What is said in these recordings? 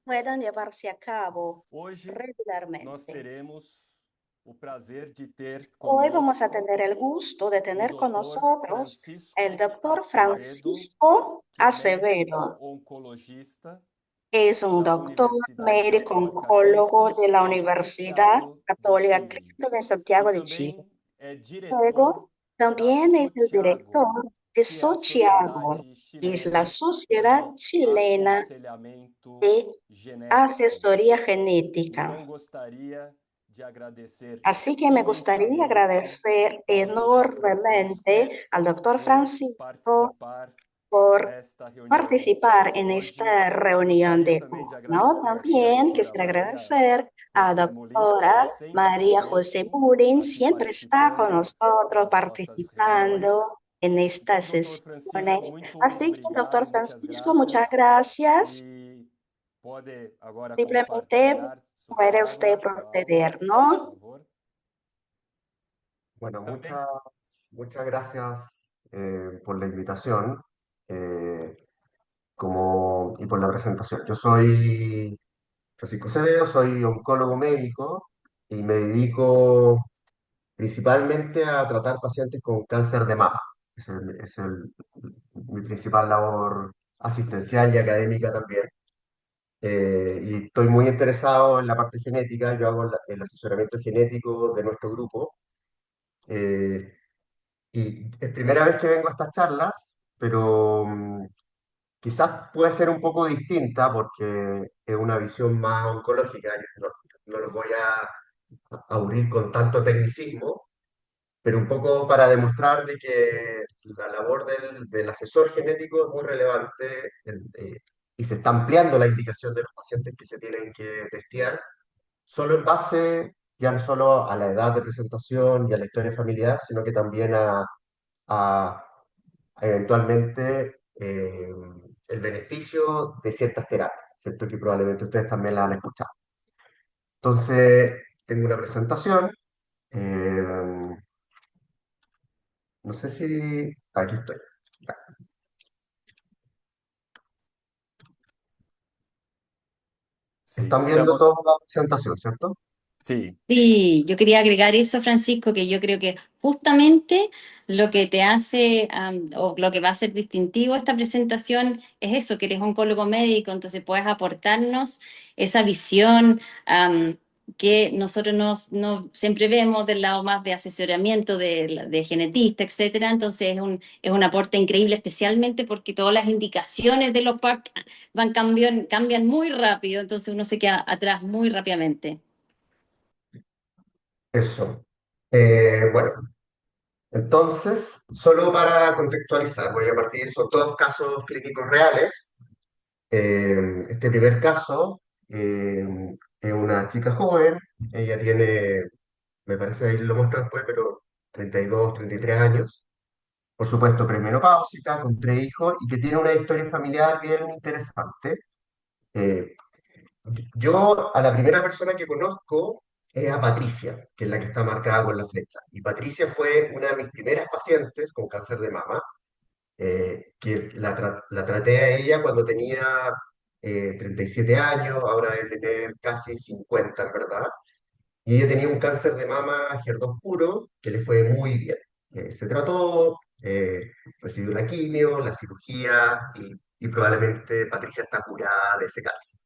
puedan llevarse a cabo Hoje nós regularmente. teremos o prazer de ter Hoy vamos a conosco tener el gusto de o tener con Dr. nosotros el Francisco doctor Acevedo, Francisco que é médico Acevedo. oncologista Es un da doctor Universidade médico Católica oncólogo de Cristos, la em Universidad Santiago de Católica Chile. Cristo de E Santiago de Chile. também é diretor Luego, da también es el director Sotiago, de que é a Sochiago, Sociedade que es la Chilena Sociedad de Chilena Aconselhamento de Genético. Asesoría Genética. Então, gostaria de agradecer Así que me gustaría imensamente agradecer ao Dr. Francisco enormemente al doctor por Francisco participar por desta reunião participar de en hoje. esta reunión Gostaria de também hoy, de ¿no? agradecer aqui a También doutora quisiera Maria agradecer a José Molins, que está doctora sempre María José conosco, Murin, aqui siempre está con participando nosotros das nossas reuniões. participando en estas Então, doutor sesiones. Francisco, muito Así que, doctor obrigado, muitas Francisco, muchas graças. gracias. E pode agora Simplemente compartilhar sua puede usted palavra, sua aula, proceder, por ¿no? favor. Bueno, Também. muchas gracias por la invitación eh, y por la presentación. Yo soy Francisco Cededo, soy oncólogo médico y me dedico principalmente a tratar pacientes con cáncer de mama. Mi principal labor asistencial y académica también. Y estoy muy interesado en la parte genética. Yo hago el asesoramiento genético de nuestro grupo. Eh, Y es primera vez que vengo a estas charlas, pero quizás puede ser un poco distinta porque es una visión más oncológica. No, no los voy a aburrir con tanto tecnicismo, pero un poco para demostrar de que la labor del asesor genético es muy relevante y se está ampliando la indicación de los pacientes que se tienen que testear, solo en base ya no solo a la edad de presentación y a la historia familiar, sino que también a eventualmente el beneficio de ciertas terapias, ¿cierto? Que probablemente ustedes también la han escuchado. Entonces, tengo una presentación. eh, no sé si... Aquí estoy. Ya. Sim, Están viendo estamos. toda la presentación, ¿cierto? Sim, Sí, yo quería agregar eso, Francisco, que yo creo que justamente lo que te hace o lo que va a ser distintivo esta presentación es eso, que eres oncólogo médico, entonces puedes aportarnos esa visión que nosotros no siempre vemos del lado más de asesoramiento, de genetista, etcétera. Entonces es un aporte increíble, especialmente porque todas las indicaciones de los PAC cambian muy rápido, entonces uno se queda atrás muy rápidamente. Eso. Bueno, entonces, solo para contextualizar, voy a partir, son todos casos clínicos reales. Este primer caso es una chica joven, ella tiene, me parece ahí lo muestro después, pero 32, 33 años, por supuesto premenopáusica, con 3 hijos y que tiene una historia familiar bien interesante. Eh, yo a la primera persona que conozco es a Patricia, que es la que está marcada con la flecha. Y Patricia fue una de mis primeras pacientes con cáncer de mama que la traté a ella cuando tenía 37 años, ahora debe tener casi 50, en verdad. Y ella tenía un cáncer de mama HER2 puro que le fue muy bien. Se trató, recibió la quimio, la cirugía y probablemente Patricia está curada de ese cáncer.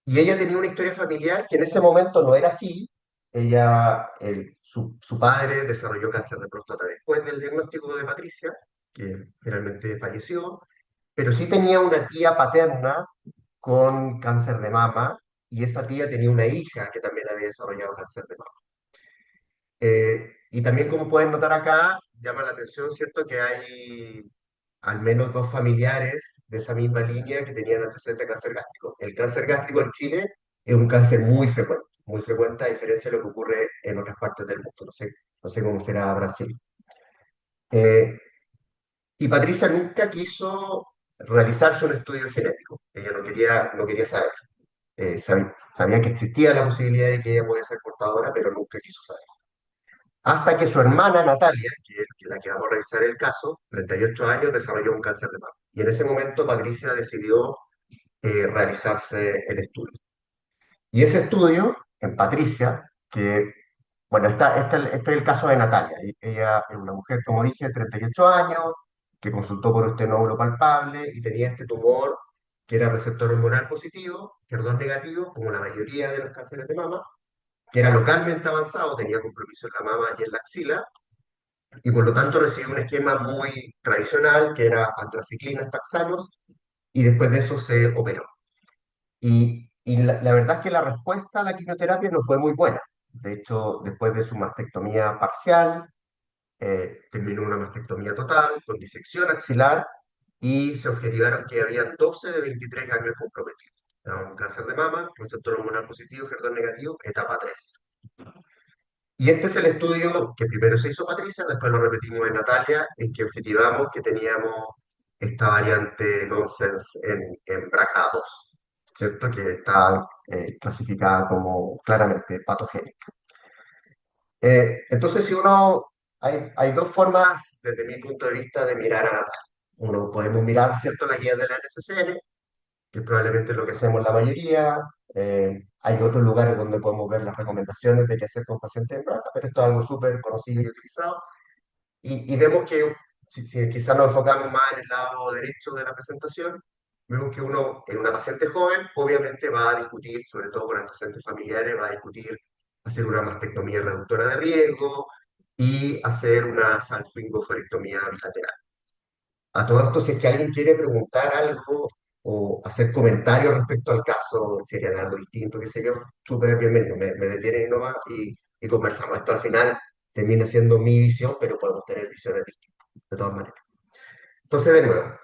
Y ella tenía una historia familiar que en ese momento no era así. Su padre desarrolló cáncer de próstata después del diagnóstico de Patricia, que finalmente falleció, pero sí tenía una tía paterna con cáncer de mama y esa tía tenía una hija que también había desarrollado cáncer de mama. Y también como pueden notar acá, llama la atención, ¿cierto?, que hay al menos 2 familiares de esa misma línea que tenían antecedentes de cáncer gástrico. El cáncer gástrico en Chile es un cáncer muy frecuente a diferencia de lo que ocurre en otras partes del mundo. No sé cómo será Brasil. Eh, y Patricia nunca quiso realizarse un estudio genético. Ella no quería saber. Sabía que existía la posibilidad de que ella podía ser portadora, pero nunca quiso saber. Hasta que su hermana Natalia, que es la que vamos a revisar el caso, 38 años, desarrolló un cáncer de mama. Y en ese momento Patricia decidió realizarse el estudio. Y ese estudio, en Patricia, que, bueno, este es el caso de Natalia. Ella es una mujer, como dije, de 38 años, que consultó por este nódulo palpable y tenía este tumor que era receptor hormonal positivo, HER2 negativo, como la mayoría de los cánceres de mama, que era localmente avanzado, tenía compromiso en la mama y en la axila, y por lo tanto recibió un esquema muy tradicional, que era antraciclina, taxanos, y después de eso se operó. Y la verdad es que la respuesta a la quimioterapia no fue muy buena. De hecho, después de su mastectomía parcial, terminó una mastectomía total, con disección axilar, y se objetivaron que habían 12 de 23 ganglios comprometidos. Era un cáncer de mama, receptor hormonal positivo, HER2 negativo, etapa 3. Y este es el estudio que primero se hizo Patricia, después lo repetimos en Natalia, en que objetivamos que teníamos esta variante nonsense en BRCA2, ¿cierto? Que está clasificada como claramente patogénica. Entonces, hay dos formas, desde mi punto de vista, de mirar a Natalia. Uno, podemos mirar, ¿cierto?, la guía de la NCCN, que es probablemente lo que hacemos la mayoría. Hay otros lugares donde podemos ver las recomendaciones de qué hacer con pacientes en BRCA, pero esto es algo súper conocido y utilizado. Y vemos que, si quizás nos enfocamos más en el lado derecho de la presentación, vemos que uno, en una paciente joven, obviamente va a discutir, sobre todo con antecedentes familiares, va a discutir hacer una mastectomía reductora de riesgo y hacer una salpingoforectomía bilateral. A todo esto, si es que alguien quiere preguntar algo o hacer comentarios respecto al caso, si sería algo distinto, qué sé yo, súper bienvenido. Me detienen nomás y conversamos. Esto al final termina siendo mi visión, pero podemos tener visiones distintas, de todas maneras. Entonces, de nuevo,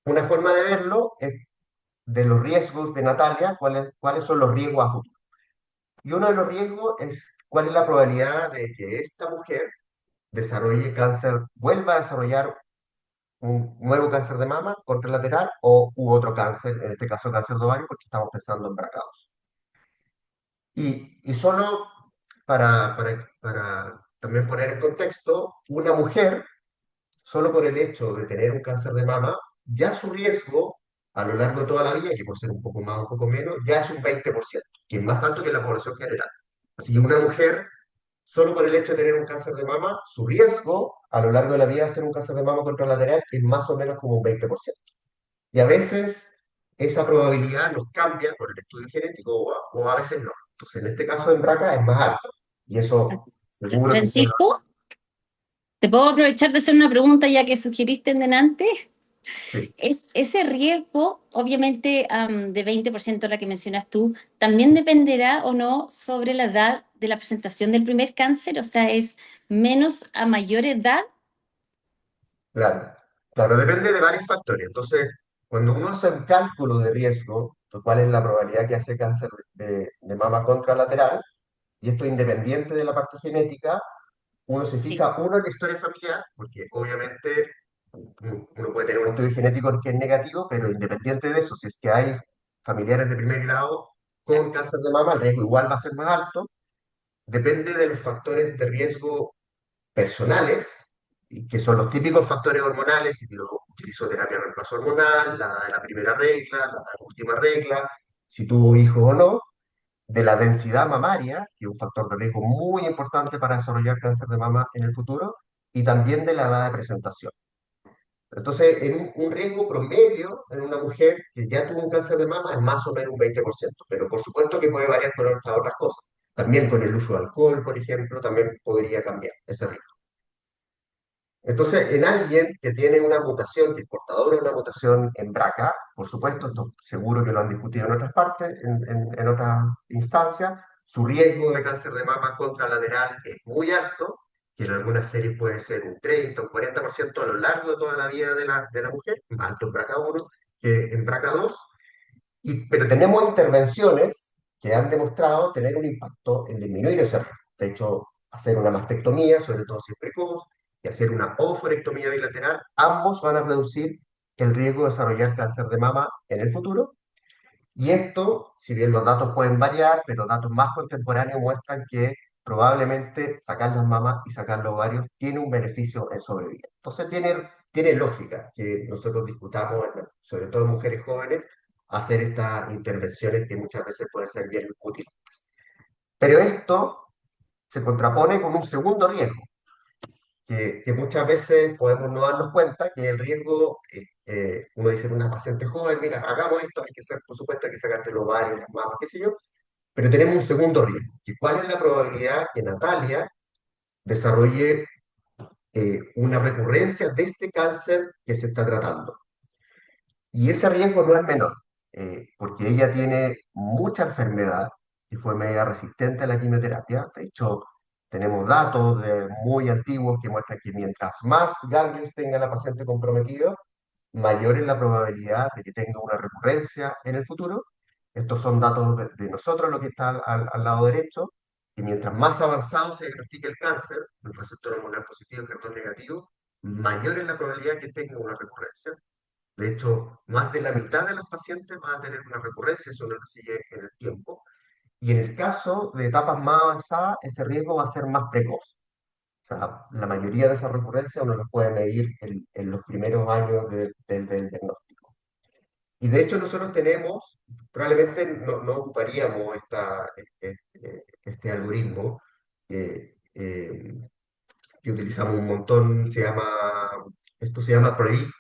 una forma de verlo es de los riesgos de Natalia, cuáles son los riesgos a futuro. Y uno de los riesgos es cuál es la probabilidad de que esta mujer desarrolle cáncer, vuelva a desarrollar un nuevo cáncer de mama contralateral u otro cáncer, en este caso cáncer de ovario, porque estamos pensando en BRCA2. Y solo para también poner en contexto, una mujer, solo por el hecho de tener un cáncer de mama, ya su riesgo a lo largo de toda la vida, que puede ser un poco más o un poco menos, ya es un 20%, que es más alto que la población general. Así que una mujer, solo por el hecho de tener un cáncer de mama, su riesgo a lo largo de la vida de hacer un cáncer de mama contralateral es más o menos como un 20%. Y a veces esa probabilidad nos cambia por el estudio genético o a veces no. Entonces, en este caso en BRCA es más alto. Y eso seguro que Francisco, ¿te puedo aprovechar de hacer una pregunta ya que sugeriste en delante? sí, Ese riesgo, obviamente, de 20% la que mencionas tú, también dependerá o no sobre la edad de la presentación del primer cáncer, o sea, es menos a mayor edad. claro. Claro, depende de varios factores. Entonces, cuando uno hace un cálculo de riesgo, de cuál es la probabilidad que hace cáncer de mama contralateral, y esto independiente de la parte genética, uno se Sí. fija, uno, en la historia familiar, porque obviamente uno puede tener un estudio genético que es negativo, pero independiente de eso, si es que hay familiares de primer grado con cáncer de mama, el riesgo igual va a ser más alto. Depende de los factores de riesgo personales, y que son los típicos factores hormonales, si yo utilizo terapia de reemplazo hormonal, la de la primera regla, la de la última regla, si tuvo hijos o no, de la densidad mamaria, que es un factor de riesgo muy importante para desarrollar cáncer de mama en el futuro, y también de la edad de presentación. Entonces, en un riesgo promedio en una mujer que ya tuvo un cáncer de mama es más o menos un 20%, pero por supuesto que puede variar con otras cosas. También con el uso de alcohol, por ejemplo, también podría cambiar ese riesgo. Entonces, en alguien que tiene una mutación, que es portador de una mutación en BRCA, por supuesto, esto seguro que lo han discutido en otras partes, en otras instancias, su riesgo de cáncer de mama contralateral es muy alto, que en algunas series puede ser un 30 o un 40% a lo largo de toda la vida de la mujer, más alto en BRCA1 que en BRCA2, pero tenemos intervenciones que han demostrado tener un impacto en disminuir ese riesgo. De hecho, hacer una mastectomía, sobre todo si es precoz, y hacer una oforectomía bilateral, ambos van a reducir el riesgo de desarrollar cáncer de mama en el futuro. Y esto, si bien los datos pueden variar, pero datos más contemporáneos muestran que probablemente sacar las mamas y sacar los ovarios tiene un beneficio en sobrevida. Entonces tiene lógica que nosotros discutamos, sobre todo en mujeres jóvenes, hacer estas intervenciones que muchas veces pueden ser bien útiles. Pero esto se contrapone con un segundo riesgo, que muchas veces podemos no darnos cuenta que el riesgo, uno dice en una paciente joven, mira, hagamos esto, hay que ser, por supuesto, hay que sacarte los ovarios, las mamas, qué sé yo, pero tenemos un segundo riesgo, que cuál es la probabilidad que Natalia desarrolle una recurrencia de este cáncer que se está tratando. Y ese riesgo no es menor, porque ella tiene mucha enfermedad y fue media resistente a la quimioterapia. De hecho, tenemos datos muy antiguos que muestran que mientras más ganglios tenga la paciente comprometida, mayor es la probabilidad de que tenga una recurrencia en el futuro. Estos son datos de nosotros, lo que está al lado derecho, que mientras más avanzado se diagnostique el cáncer, el receptor hormonal positivo, el receptor negativo, mayor es la probabilidad de que tenga una recurrencia. De hecho, más de la mitad de los pacientes van a tener una recurrencia, eso no lo sigue en el tiempo. Y en el caso de etapas más avanzadas, ese riesgo va a ser más precoz. O sea, la mayoría de esas recurrencias uno las puede medir en los primeros años del diagnóstico. Y de hecho nosotros tenemos, probablemente no ocuparíamos este algoritmo que utilizamos un montón, esto se llama PREDICT,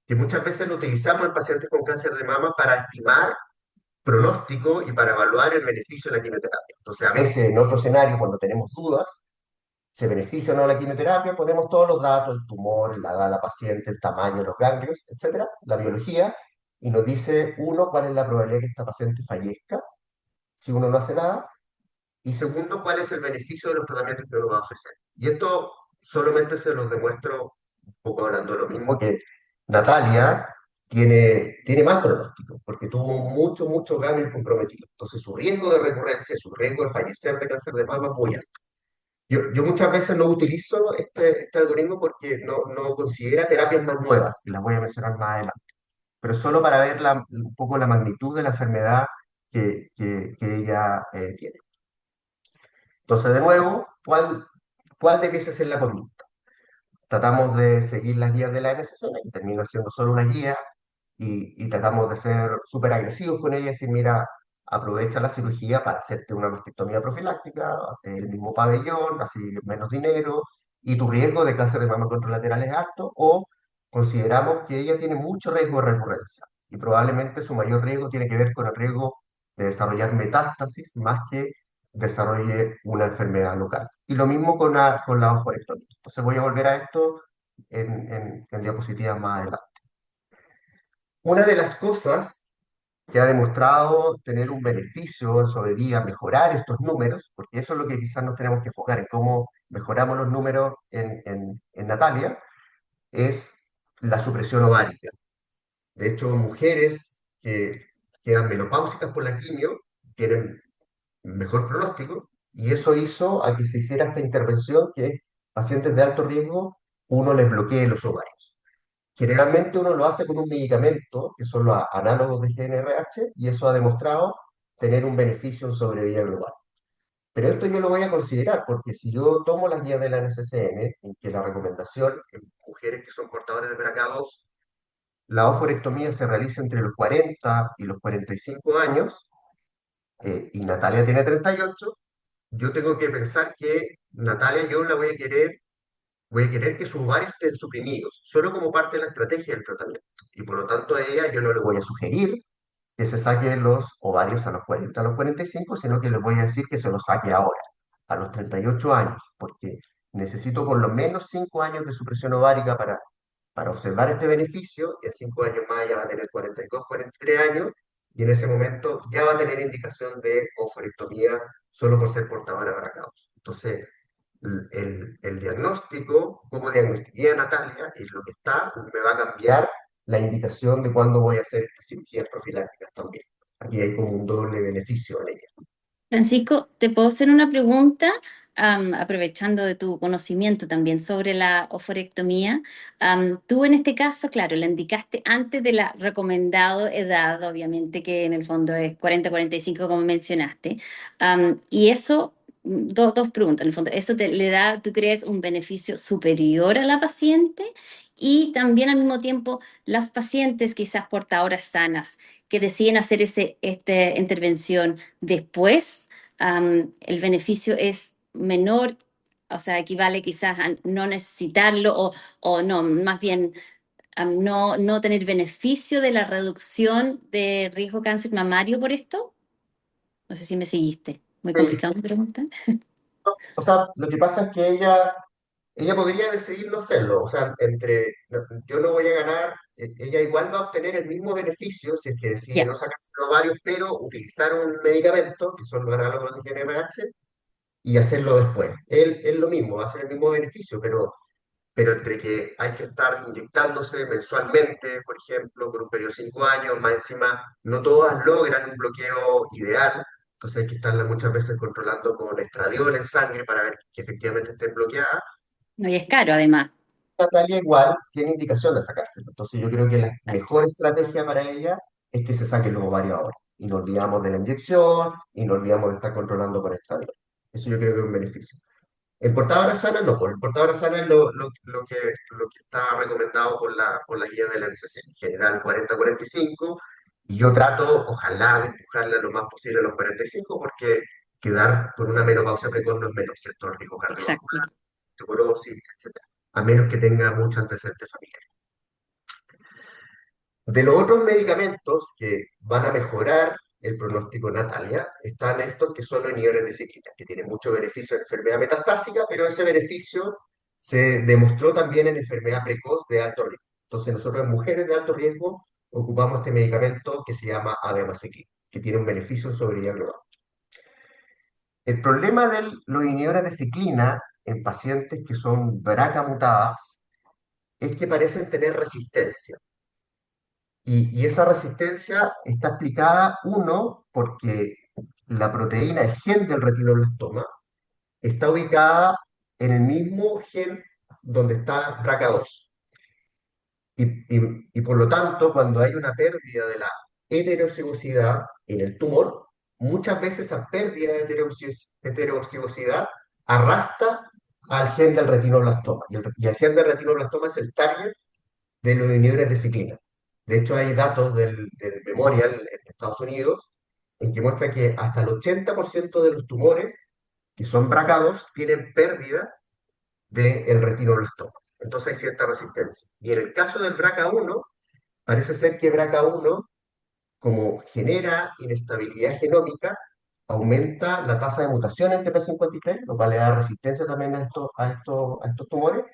que muchas veces lo utilizamos en pacientes con cáncer de mama para estimar pronóstico y para evaluar el beneficio de la quimioterapia. Entonces, a veces en otro escenario, cuando tenemos dudas, se beneficia o no la quimioterapia, ponemos todos los datos, el tumor, la edad de la paciente, el tamaño de los ganglios, etcétera, la biología, y nos dice, uno, cuál es la probabilidad de que esta paciente fallezca si uno no hace nada, y segundo, cuál es el beneficio de los tratamientos que uno va a ofrecer. Y esto solamente se los demuestro, un poco hablando de lo mismo, que Natalia tiene mal pronóstico, porque tuvo muchos ganglios comprometidos. Entonces su riesgo de recurrencia, su riesgo de fallecer de cáncer de mama es muy alto. Yo muchas veces no utilizo este algoritmo porque no considera terapias más nuevas, y las voy a mencionar más adelante, pero solo para ver un poco la magnitud de la enfermedad que ella tiene. Entonces, de nuevo, ¿cuál debiese ser la conducta? Tratamos de seguir las guías de la NCCN, que termina siendo solo una guía, y tratamos de ser súper agresivos con ella y decir, mira, aprovecha la cirugía para hacerte una mastectomía profiláctica, el mismo pabellón, así menos dinero, y tu riesgo de cáncer de mama contralateral es alto, o consideramos que ella tiene mucho riesgo de recurrencia, y probablemente su mayor riesgo tiene que ver con el riesgo de desarrollar metástasis más que desarrolle una enfermedad local. Y lo mismo con la oforectomía. Entonces voy a volver a esto en diapositivas más adelante. Una de las cosas que ha demostrado tener un beneficio en sobrevida, mejorar estos números, porque eso es lo que quizás nos tenemos que enfocar en cómo mejoramos los números en Natalia, es la supresión ovárica. De hecho, mujeres que quedan menopáusicas por la quimio tienen mejor pronóstico, y eso hizo a que se hiciera esta intervención que pacientes de alto riesgo uno les bloquee los ovarios. Generalmente uno lo hace con un medicamento, que son los análogos de GnRH, y eso ha demostrado tener un beneficio en sobrevida global. Pero esto yo lo voy a considerar, porque si yo tomo las guías de la NCCN, en que la recomendación en mujeres que son portadoras de BRCA2, la oforectomía se realiza entre los 40 y los 45 años, y Natalia tiene 38, yo tengo que pensar que Natalia yo la voy a querer que sus ovarios estén suprimidos, solo como parte de la estrategia del tratamiento. Y por lo tanto a ella yo no le voy a sugerir que se saque los ovarios a los 40, a los 45, sino que les voy a decir que se los saque ahora, a los 38 años, porque necesito por lo menos 5 años de supresión ovárica para observar este beneficio, y en 5 años más ya va a tener 42, 43 años, y en ese momento ya va a tener indicación de oforectomía solo por ser portadora de BRCA2. Entonces, el diagnóstico, cómo diagnostiqué a Natalia, es lo que está, me va a cambiar la indicación de cuándo voy a hacer estas cirugías profilácticas también. Aquí hay como un doble beneficio en ella. Francisco, ¿te puedo hacer una pregunta? Aprovechando de tu conocimiento también sobre la oforectomía. Tú en este caso, claro, la indicaste antes de la recomendada edad, obviamente que en el fondo es 40-45 como mencionaste. Y eso, dos preguntas, en el fondo, ¿eso le da, tú crees, un beneficio superior a la paciente? y también al mismo tiempo las pacientes quizás portadoras sanas que deciden hacer esta intervención después, el beneficio es menor, o sea, equivale quizás a no necesitarlo o no, más bien a no tener beneficio de la reducción de riesgo de cáncer mamario por esto. No sé si me seguiste. Muy Sí. complicado mi pregunta. O sea, lo que pasa es que ella podría decidir no hacerlo. O sea, yo no voy a ganar, ella igual va a obtener el mismo beneficio si es que decide Ya, no sacarse los ovarios, pero utilizar un medicamento, que son los análogos de GnRH, y hacerlo después. Él es lo mismo, va a ser el mismo beneficio, pero entre que hay que estar inyectándose mensualmente, por ejemplo, por un periodo de 5 años, más encima, no todas logran un bloqueo ideal, entonces hay que estarla muchas veces controlando con estradiol en sangre para ver que efectivamente estén bloqueadas. no, y es caro además. Natalia igual tiene indicación de sacárselo, entonces yo creo que la Exacto. mejor estrategia para ella es que se saquen los ovarios ahora, y no olvidamos de la inyección, y no olvidamos de estar controlando con estradiol. Eso yo creo que es un beneficio. El portador sana no, pues el portador sana es lo que está recomendado por la guía de la NCC, en general 40-45, y yo trato, ojalá, de empujarla lo más posible a los 45, porque quedar con una menopausia precoz no es menos, ¿cierto? El riesgo Exacto. cardiovascular, osteoporosis, etcétera, a menos que tenga mucho antecedente familiar. De los otros medicamentos que van a mejorar el pronóstico Natalia, están estos que son los inhibidores de ciclina, que tienen mucho beneficio en enfermedad metastásica, pero ese beneficio se demostró también en enfermedad precoz de alto riesgo. Entonces nosotros en mujeres de alto riesgo ocupamos este medicamento que se llama abemaciclina, que tiene un beneficio en sobriedad global. El problema de los inhibidores de ciclina en pacientes que son BRCA mutadas es que parecen tener resistencia. Y esa resistencia está explicada, uno, porque la proteína, el gen del retinoblastoma, está ubicada en el mismo gen donde está BRCA2. Y por lo tanto, cuando hay una pérdida de la heterocigosidad en el tumor, muchas veces esa pérdida de heterocigosidad arrastra al gen del retinoblastoma. Y el gen del retinoblastoma es el target de los inhibidores de ciclina. De hecho, hay datos del Memorial en Estados Unidos en que muestra que hasta el 80% de los tumores que son BRCA2 tienen pérdida del retinoblastoma. Entonces hay cierta resistencia. Y en el caso del BRCA1, parece ser que BRCA1, como genera inestabilidad genómica, aumenta la tasa de mutación en TP53, lo cual le da resistencia también a estos tumores,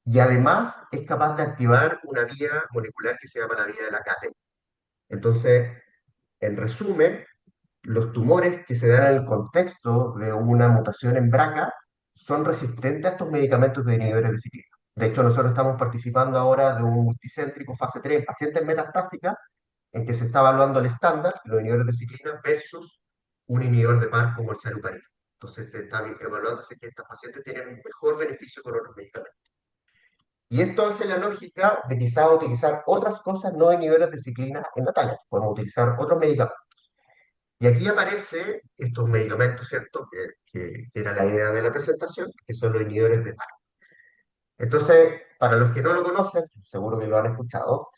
y además es capaz de activar una vía molecular que se llama la vía de la CATE. Entonces, en resumen, los tumores que se dan en el contexto de una mutación en BRCA son resistentes a estos medicamentos de inhibidores de ciclina. De hecho, nosotros estamos participando ahora de un multicéntrico fase 3 en pacientes metastásicas en que se está evaluando el estándar, los inhibidores de ciclina, versus un inhibidor de par como el saruparib. Entonces, se está evaluando si estos pacientes tienen un mejor beneficio con otros medicamentos. Y esto hace la lógica de quizás utilizar otras cosas no inhibidores de ciclina en Natalia. Podemos utilizar otros medicamentos. Y aquí aparecen estos medicamentos, ¿cierto? Que era la idea de la presentación, que son los inhibidores de PARP. Entonces, para los que no lo conocen, seguro que lo han escuchado,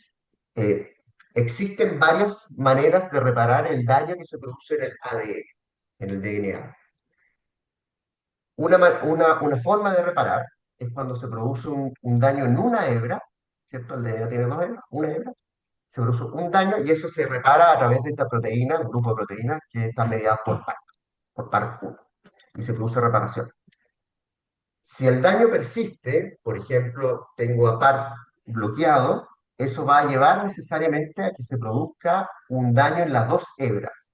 eh, existen varias maneras de reparar el daño que se produce en el ADN, en el DNA. Una forma de reparar es cuando se produce un daño en una hebra, ¿cierto? El DNA tiene dos hebras, una hebra, se produce un daño y eso se repara a través de esta proteína, un grupo de proteínas que están mediadas por PARP1, y se produce reparación. Si el daño persiste, por ejemplo, tengo a PARP bloqueado, eso va a llevar necesariamente a que se produzca un daño en las dos hebras.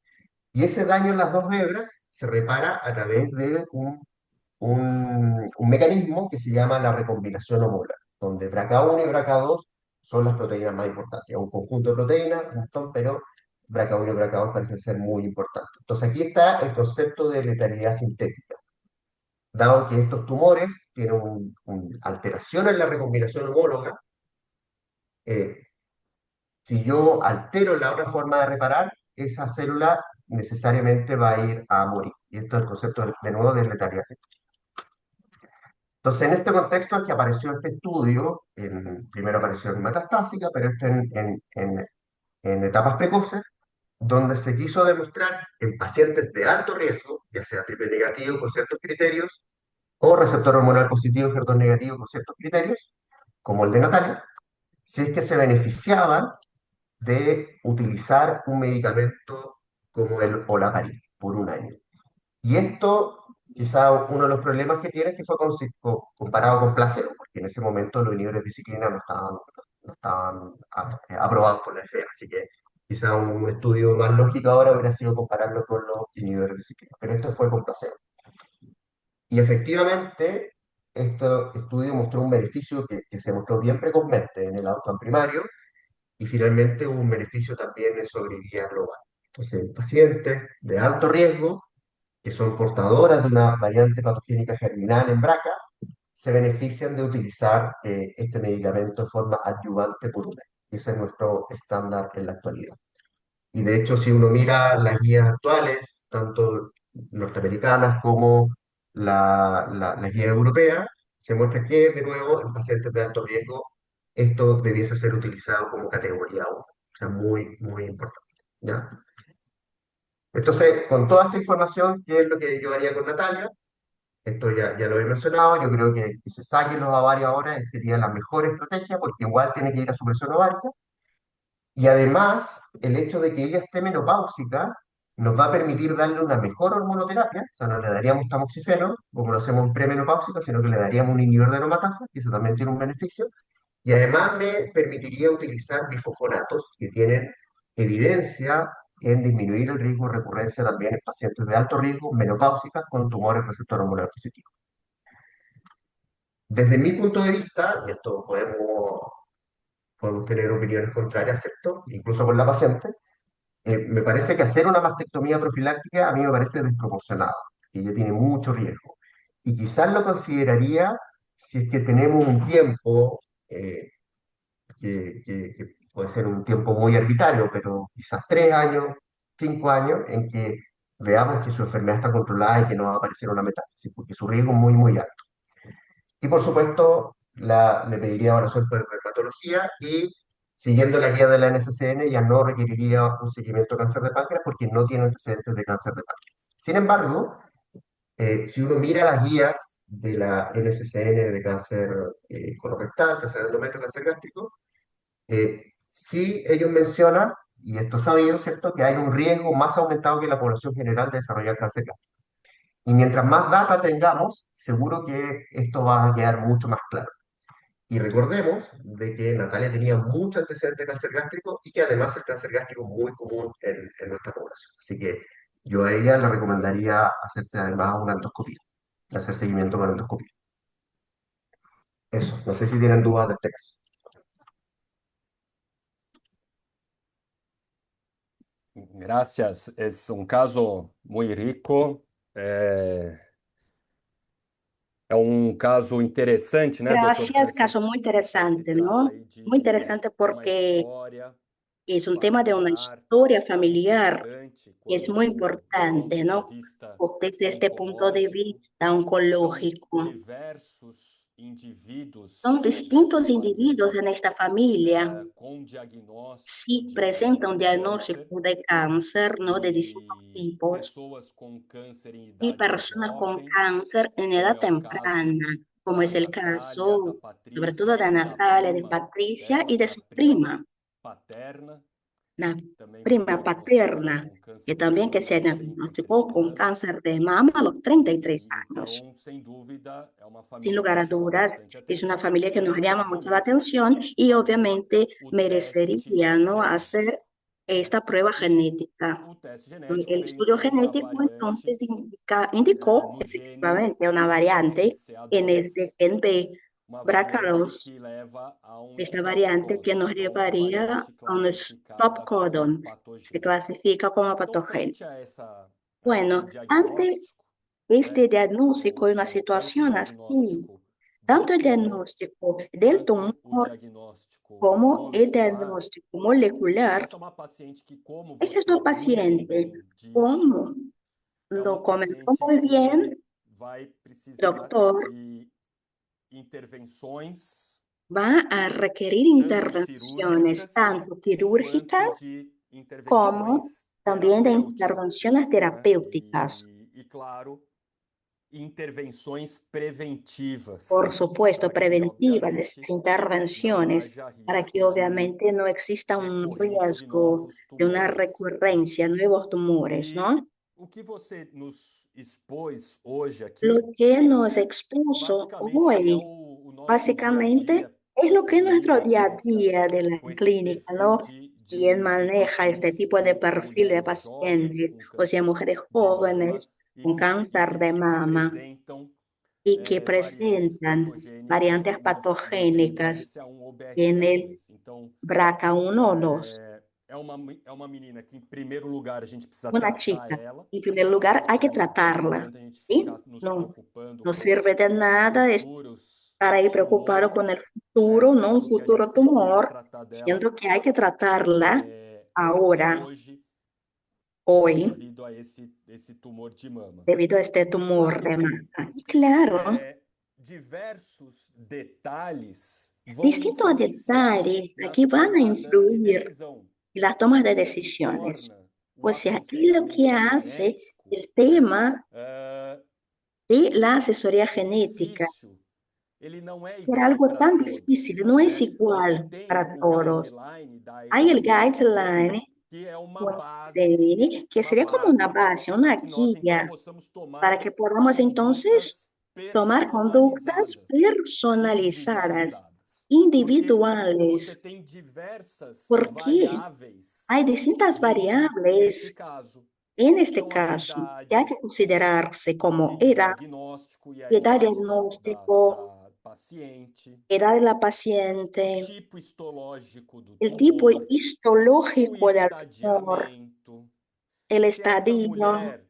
Y ese daño en las dos hebras se repara a través de un mecanismo que se llama la recombinación homóloga, donde BRCA1 y BRCA2 son las proteínas más importantes. Es un conjunto de proteínas, un montón, pero BRCA1 y BRCA2 parecen ser muy importantes. Entonces aquí está el concepto de letalidad sintética. Dado que estos tumores tienen una alteración en la recombinación homóloga, eh, si yo altero la otra forma de reparar, esa célula necesariamente va a ir a morir. Y esto es el concepto de nuevo de letalidad sintética. Entonces, en este contexto es que apareció este estudio, primero apareció en metastásica, pero este en etapas precoces, donde se quiso demostrar en pacientes de alto riesgo, ya sea triple negativo con ciertos criterios, o receptor hormonal positivo, HER2 negativo con ciertos criterios, como el de Natalia, si es que se beneficiaban de utilizar un medicamento como el olaparib por un año. Y esto, quizá uno de los problemas que tiene es que fue comparado con placebo, porque en ese momento los inhibidores de ciclina no estaban aprobados por la FDA, así que quizá un estudio más lógico ahora hubiera sido compararlo con los inhibidores de ciclina, pero esto fue con placebo. Y efectivamente, este estudio mostró un beneficio que se mostró bien precozmente en el outcome primario, y finalmente hubo un beneficio también en sobrevida global. Entonces, en pacientes de alto riesgo, que son portadoras de una variante patogénica germinal en BRCA, se benefician de utilizar este medicamento de forma adyuvante por un año. Ese es nuestro estándar en la actualidad. Y de hecho, si uno mira las guías actuales, tanto norteamericanas como las guías europeas, se muestra que, de nuevo, en pacientes de alto riesgo, esto debiese ser utilizado como categoría 1. O sea, muy, muy importante. ¿Ya? Entonces, con toda esta información, ¿qué es lo que yo haría con Natalia? Esto ya lo he mencionado, yo creo que se saquen los ovarios ahora sería la mejor estrategia porque igual tiene que ir a supresión ovárica. Y además, el hecho de que ella esté menopáusica nos va a permitir darle una mejor hormonoterapia, o sea, no le daríamos tamoxifeno, como lo hacemos en premenopáusica, sino que le daríamos un inhibidor de aromatasa, que eso también tiene un beneficio. Y además me permitiría utilizar bifosfonatos que tienen evidencia en disminuir el riesgo de recurrencia también en pacientes de alto riesgo, menopáusicas, con tumores receptor hormonal positivo. Desde mi punto de vista, y esto podemos tener opiniones contrarias, ¿cierto? Incluso con la paciente, me parece que hacer una mastectomía profiláctica a mí me parece desproporcionado, que ella tiene mucho riesgo. Y quizás lo consideraría si es que tenemos un tiempo que puede ser un tiempo muy arbitrario, pero quizás 3 años, 5 años, en que veamos que su enfermedad está controlada y que no va a aparecer una metástasis, porque su riesgo es muy, muy alto. Y por supuesto, le pediría evaluación por dermatología y siguiendo la guía de la NCCN ya no requeriría un seguimiento de cáncer de páncreas porque no tiene antecedentes de cáncer de páncreas. Sin embargo, si uno mira las guías de la NCCN de cáncer colorectal, cáncer endometrio, cáncer gástrico, sí ellos mencionan, y esto es sabido, ¿cierto?, que hay un riesgo más aumentado que la población general de desarrollar cáncer gástrico. Y mientras más data tengamos, seguro que esto va a quedar mucho más claro. Y recordemos de que Natalia tenía mucho antecedente de cáncer gástrico y que además el cáncer gástrico es muy común en nuestra población. Así que yo a ella le recomendaría hacerse además una endoscopia, hacer seguimiento con endoscopia. Eso, no sé si tienen dudas de este caso. Gracias. Es un caso muy rico. É um caso interessante, né, doutor Gracias, caso Francisco? muy Se interesante, trata ¿no? aí Muy de interesante uma porque história es un tema de una familiar historia familiar importante que es muy do importante, ponto de ¿no? vista Desde este punto de oncológico. vista São oncológico. diversos Son indivíduos nessa distintos individuos família en esta familia. com diagnóstico Sí presentan de câncer diagnóstico de cáncer, ¿no? De distintos e tipos. pessoas com câncer em Y idade personas con jovem, cáncer en como edad é o caso temprana, como da es el Natália, da caso, sobre todo Patrícia de e da Natalia, de prima Patricia y delas, de da su prima prima, paterna, la que também foi prima diagnosticada paterna, com que câncer de también que mama se aos 33 diagnosticó con anos. cáncer de mama a los 33 años. Então, sem dúvida, é uma Sin família que lugar a chama dudas, bastante es una atenção familia e que nos llama mucho la necessariamente atención y fazer obviamente o teste merecería, ¿no? genético. hacer esta prueba E genética. o teste genético El veio estudio com uma genético variante entonces indicó no gene efectivamente una variante en BRCA2, este gen B, uma variante BRCA2, que leva a um esta stop variante que codon, nos então uma llevaría variante a un stop classificada como codon, se patogênica. clasifica como Então, patógeno. frente a esse Bueno, ante diagnóstico, né, este diagnóstico y una tanto o situación así, diagnóstico do tanto el tumor diagnóstico del quanto o tumor diagnóstico como el molecular, diagnóstico molecular, essa é uma paciente que, como este você otro muito paciente, bem disse, como é uma lo comentó paciente muy bien, que vai precisar doctor, de intervenções va a requerir tanto intervenciones cirúrgicas tanto quanto quirúrgicas de como intervenções también de terapêuticas, intervenciones né? terapéuticas. Claro, intervenções preventivas Por supuesto, para que, preventivas, obviamente, esas não intervenciones haja para que risco de obviamente no exista un recorrência de riesgo novos de una tumores. recurrencia, nuevos tumores, ¿no? O que você nos expôs hoje aqui, Lo que nos expuso basicamente é hoy, o nosso dia a básicamente, dia es lo que es nuestro lida día a com día de la com esse clínica, perfil ¿no? Quien de maneja este pacientes, tipo de perfil de mulheres jovens pacientes, com o sea, câncer mujeres de mama jóvenes con cáncer de que mama apresentam y que variantes presentan patogênicas variantes no gene patogénicas BRCA1 ou en el BRCA2. Então, BRCA1 o 2. é uma menina que, em primeiro lugar, a gente precisa Una tratar chica, ela, en primer lugar, hay que porque não tratarla, adianta a gente ¿sí? ficar nos No, preocupando no com sirve de nada futuros estar ahí preocupado con tumores, el futuro, ¿no? Un sendo que a gente futuro precisa tumor, tratar dela siendo que hay que tratarla ahora, hoje, hoy, devido a esse tumor de mama. debido a este E tumor claro de que mama. Y claro, diversos detalhes vão distintos influenciar detalles aquí nas van a tomadas de influir decisão. en las tomas de O que decisiones. torna o O sea, ¿qué es lo que aconselhamento hace genético, el tema né, de la asesoría genética? difícil? Ele não é Era igual algo para tan todos, difícil, no es né? Você igual tem para o todos. guideline da Hay el NCCN, guideline que é que sería como una base, una para que nós então guía, possamos tomar para que podamos entonces condutas tomar conductas personalizadas, personalizadas, individualizadas, porque você individuales, tem diversas porque variáveis hay distintas nesse variables caso. en este Então, a caso que hay idade que considerarse como de edad, diagnóstico e a edad idade diagnóstico, da paciente, edad de la o paciente, tipo histológico do el tipo tumor, o histológico del tumor, estadiamento, el se essa estadio, mulher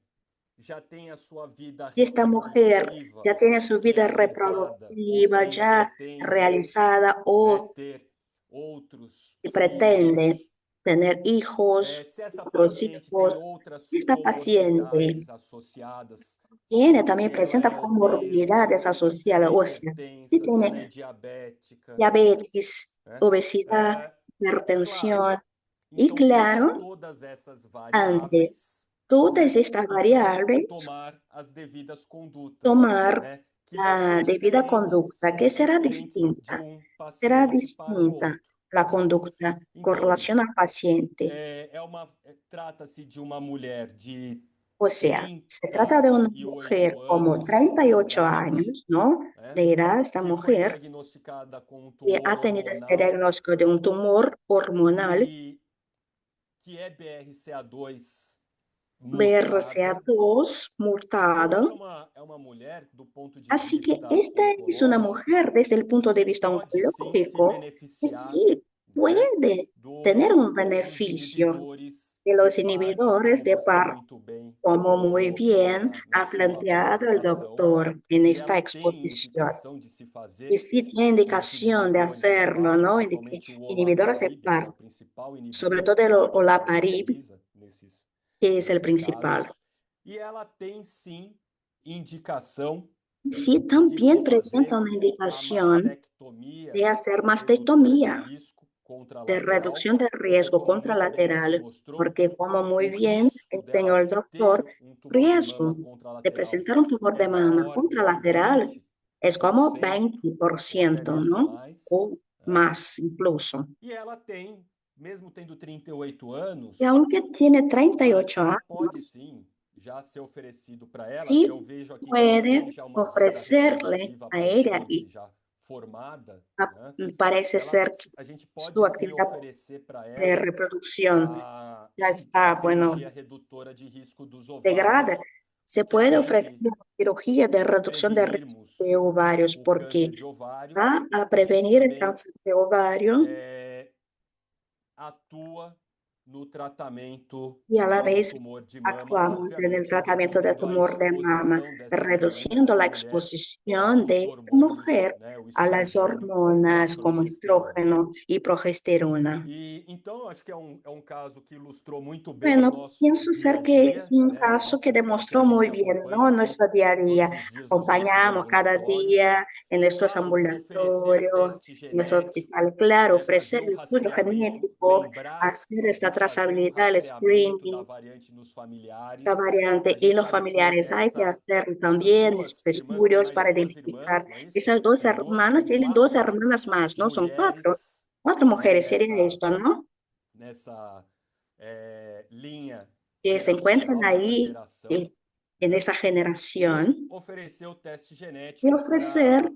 já tem a sua vida si esta mujer reprodutiva ya tiene su vida realizada, ou se reproductiva ainda ya pretende, realizada né, o ter outros si pretende filhos, tener hijos, se essa otros paciente tem hijos, outras esta paciente comorbidades associadas, tiene se también, ela presenta é obesa, comorbilidades se ela asociadas, é o sea, si hipertensa, se ela é tiene diabética, diabetes, né? obesidad, E claro, hipertensión, y então, frente a claro, todas essas ante variáveis, todas né? estas Então, variables, tomar as devidas condutas, tomar né? Que vão ser la debida diferentes, conducta, que diferentes de será paciente para o distinta outro. la conducta con Então, relación al paciente. trata-se de uma mulher de O sea, se trata de una 38 mujer como anos 38 de idade, años, ¿no? né? De edad, esta Que foi mujer diagnosticada com um que tumor ha tenido este hormonal diagnóstico de un tumor hormonal, e que é BRCA2 mutada. BRCA2 Então, essa mutado. é uma mulher, do ponto de Así que vista esta es una oncológico, mujer desde el punto de que vista pode sim se oncológico que beneficiar, sí né, puede tener un dos beneficio inibidores de de los PARP, inhibidores como de você PARP, muito bem como muy colocou bien na ha sua planteado el apresentação, doctor en e esta ela tem exposición. indicação de se Y fazer sí tiene os indicación de inibidores de hacerlo, PARP, ¿no? principalmente o Inhibidores de olaparib, que é o PARP, principal sobre inibidor de todo el PARP que a gente olaparib, utiliza que es el nesses principal. casos. E ela tem sim indicação Sí, de se también presenta fazer una a indicación de mastectomia hacer redutora de mastectomía, risco de contralateral, reducción de porque riesgo como muito bem você contralateral, mostrou, porque como muy o bien risco enseñó dela el ter doctor, um tumor de mama riesgo de contralateral presentar un tumor é de da mama ordem de contralateral es como 20% ou até 20%, mesmo ¿no? mais, O né? más incluso. E ela tem, mesmo tendo 38 anos, Y aunque tiene 38 você pode años, sim já ser oferecido para ela. Eu sí vejo aqui que ela tem puede já uma vida ofrecerle reprodutiva a ella, aparentemente y já formada, né? parece ser que A gente su pode sim actividad oferecer para de ela reproducción a, ya a está, bueno, cirurgia redutora de risco dos degrada. ovários, Se que puede além ofrecer de una cirugía de reducción de riesgo prevenirmos de ovarios o porque câncer de ovário, va a a gente prevenir el também cáncer de ovario, atua no tratamento y a la do vez tumor de mama, actuamos en el obviamente tratamiento de reduzindo a tumor de mama, exposição reduciendo la dessa mulher exposición de aos esta hormônios, mujer né, o a las estrogênio e a hormonas como progesterona. estrógeno y progesterona. E então acho que é um caso que ilustrou muito bem o Bueno, nosso pienso dia a ser que es dia, un né, caso que que a demostró muy gente bien, acompanha ¿no? Nuestro día a todos día. os dias nos nossos Acompañamos cada ambulatórios. día en nuestros Claro, oferecer ambulatorios, teste en nuestro genético, hospital, claro, né, fazer ofrecer um el estudio rastreamento, genético, lembrar hacer esta de fazer o trazabilidad, el rastreamento da screening, variante nos esta familiares. variante A y gente los sabe que familiares. Hay que hacer essas también estos duas irmãs, tem estudios mais para duas identificar. irmãs, não é isso? Esas dos hermanas São tienen dos quatro hermanas más, ¿no? Son mulheres, cuatro né, mujeres, sería esto, ¿no? nessa linha Que se encuentran geracional, nessa ahí geração, en esa e generación oferecer o teste y genético ofrecer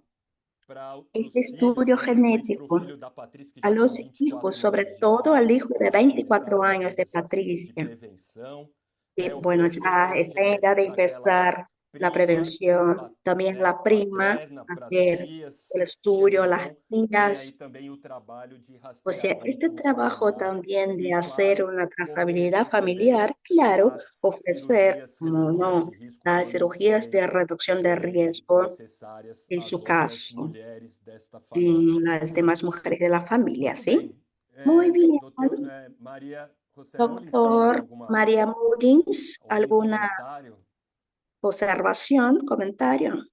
para este os filhos, estudio né? Principalmente para o genético filho da Patrícia, que a já los tem vinte e hijos, quatro sobre anos de todo al idade, hijo de para já começar 24 as años de medidas de Patricia. prevenção, Y né? bueno, Oferecer o ya teste está en edad genético de para aquela empezar la prima, prevención, también né, la prima, paterna, para as hacer el tias, quer dizer, estudio, las então tem aí tías. também o trabalho de O sea, este rastreamento trabajo familiar también de e, hacer claro, una trazabilidad oferecer também familiar, claro, as ofrecer, cirurgias como redutoras no, de risco las quando cirugías forem de reducción de riesgo necessárias en às su outras caso, mulheres desta família. en las demás mujeres de la familia, Muito ¿sí? bem. Muy bien. Maria José Mullins, tem Doctor María Mullins, algum ¿alguna comentário? observación, comentario?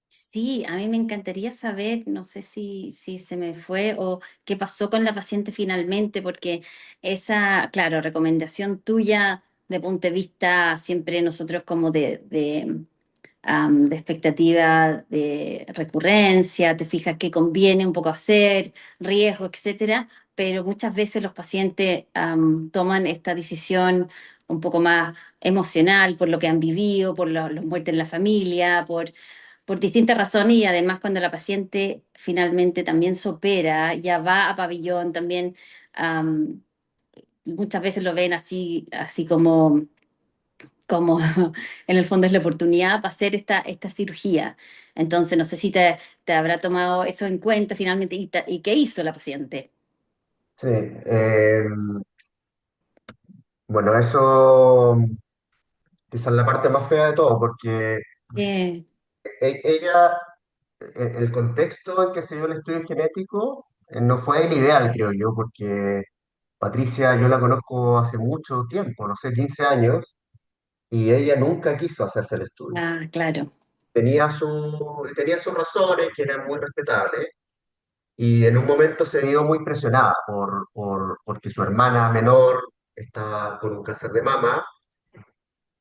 Sí, a mí me encantaría saber, no sé si se me fue o qué pasó con la paciente finalmente, porque esa, claro, recomendación tuya de punto de vista siempre nosotros como de expectativa de recurrencia, te fijas qué conviene un poco hacer, riesgo, etcétera, pero muchas veces los pacientes toman esta decisión un poco más emocional por lo que han vivido, por los muertes en la familia, por distintas razones y además cuando la paciente finalmente también se opera, ya va a pabellón, también muchas veces lo ven así como en el fondo es la oportunidad para hacer esta cirugía. Entonces, no sé si te habrá tomado eso en cuenta finalmente y qué hizo la paciente. Sí, bueno, eso quizás es la parte más fea de todo, porque Eh, ella, el contexto en que se dio el estudio genético no fue el ideal, creo yo, porque Patricia yo la conozco hace mucho tiempo, no sé, 15 años, y ella nunca quiso hacerse el estudio. claro. Tenía sus razones, que eran muy respetables, y en un momento se vio muy presionada porque su hermana menor estaba con un cáncer de mama.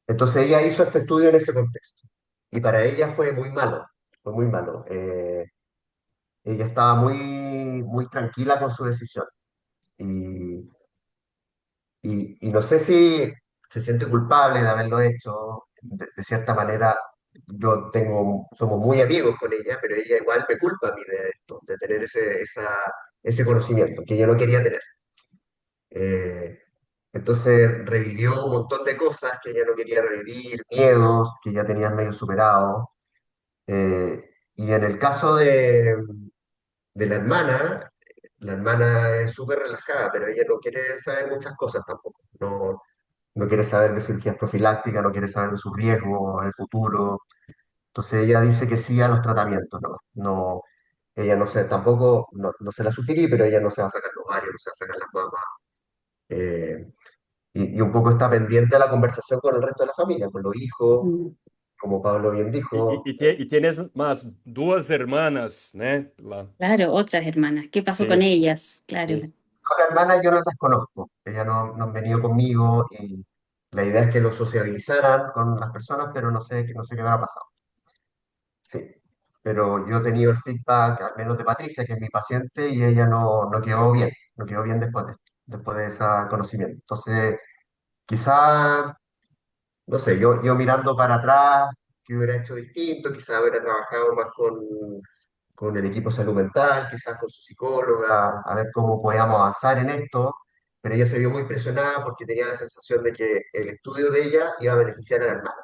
Entonces ella hizo este estudio en ese contexto. Y para ella fue muy malo, fue muy malo. Ella estaba muy tranquila con su decisión. Y, y no sé si se siente culpable de haberlo hecho. De cierta manera, somos muy amigos con ella, pero ella igual me culpa a mí de esto, de tener ese conocimiento que ella no quería tener. Eh, entonces revivió un montón de cosas que ella no quería revivir, miedos que ya tenía medio superado. Y en el caso de la hermana es súper relajada, pero ella no quiere saber muchas cosas tampoco. No quiere saber de cirugías profilácticas, no quiere saber de sus riesgos en el futuro. Entonces ella dice que sí a los tratamientos, ¿no? No, ella no se, tampoco, no se la sugerí, pero ella no se va a sacar los ovarios, no se va a sacar las mamas. Eh, y un poco está pendiente de la conversación con el resto de la familia, con los hijos, Mm. como Pablo bien dijo. E tienes mais duas irmãs, né? Lá. Claro, otras hermanas. ¿Qué pasó con Sim, ellas? Claro. sim. Las hermanas yo no las conozco, ellas no han venido conmigo y la idea es que los sociabilizaran con las personas, pero no sé qué va a pasar. Sí, pero yo he tenido el feedback, al menos de Patricia, que es mi paciente, y ella no quedó bien, no quedó bien después de ese conocimiento. Entonces, quizá, no sé, yo mirando para atrás, que hubiera hecho distinto, quizá hubiera trabajado más con el equipo de salud mental, quizás con su psicóloga, a ver cómo podíamos avanzar en esto, pero ella se vio muy presionada porque tenía la sensación de que el estudio de ella iba a beneficiar a la hermana.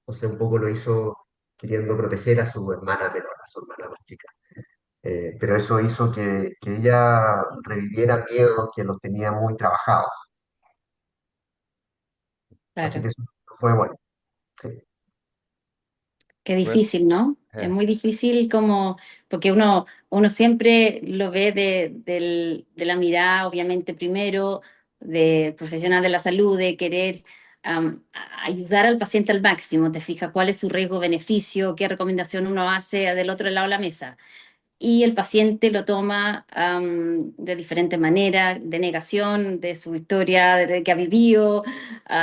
Entonces un poco lo hizo queriendo proteger a su hermana menor, a su hermana más chica. Pero eso hizo que ella reviviera miedos que los tenía muy trabajados. Así Claro. que eso fue bueno. Sí, Qué Bueno, difícil, ¿no? Es é, muy difícil como, porque uno siempre lo ve de la mirada, obviamente, primero, de profesional de la salud, de querer ayudar al paciente al máximo, te fijas cuál es su riesgo-beneficio, qué recomendación uno hace del otro lado de la mesa y el paciente lo toma de diferente manera, de negación de su historia, de que ha vivido,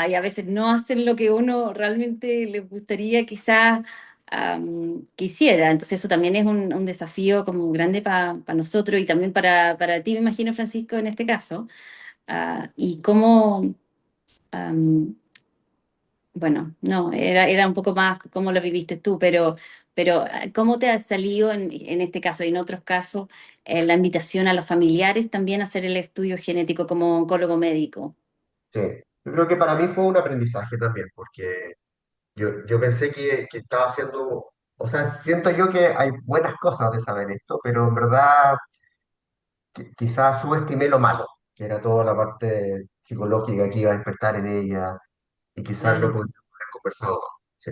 y a veces no hacen lo que uno realmente le gustaría quizás que hiciera. Entonces eso también es un desafío como grande para nosotros y también para ti, me imagino, Francisco, en este caso. Y cómo... am, bueno, no, era un poco más cómo lo viviste tú, pero ¿cómo te ha salido en este caso y en otros casos la invitación a los familiares también a hacer el estudio genético como oncólogo médico? sí. Yo creo que para mí fue un aprendizaje también, porque yo pensé que estaba haciendo, o sea, siento yo que hay buenas cosas de saber esto, pero en verdad quizás subestimé lo malo, que era toda la parte psicológica que iba a despertar en ella, y quizás lo Claro, podría haber conversado más. Sí,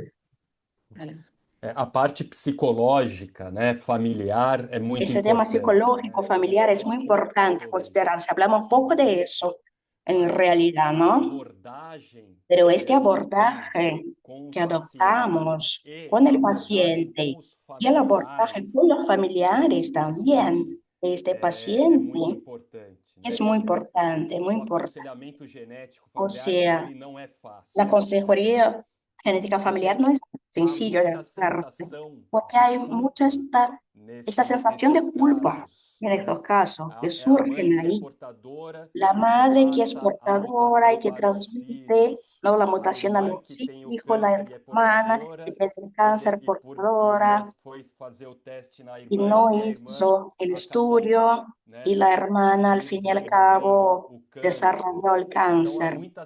claro, a parte psicológica, né, familiar é muito Ese tema importante, psicológico, né? familiar, es muy importante considerarse. Hablamos poco de eso en realidad, A ¿no? abordagem Pero que a este gente tem abordaje com o que paciente adoptamos e con a el abordagem com paciente os y el abordaje con familiares los familiares deste también paciente de este é muito paciente importante, né? es Quer muy dizer, importante, muy o importante. aconselhamento genético O familiar, sea, ele não é la fácil, consejería genética familiar porque no es há sencillo de muita hacer, sensação porque de hay mucha culpa esta sensación de nesses culpa casos, en né? estos casos que É a mãe surgen que é ahí. portadora La que madre que es passa a portadora y mutação que para os transmite, filhos, ¿no? La a mutación a irmã los que tem o hijos, la câncer e é hermana que portadora, tiene el cáncer e não portadora foi fazer o teste na y irmã no e a irmã hizo el acabou, estudio y né, la hermana al fin y al desenvolvendo cabo o câncer. desarrolló el Então há cáncer. muito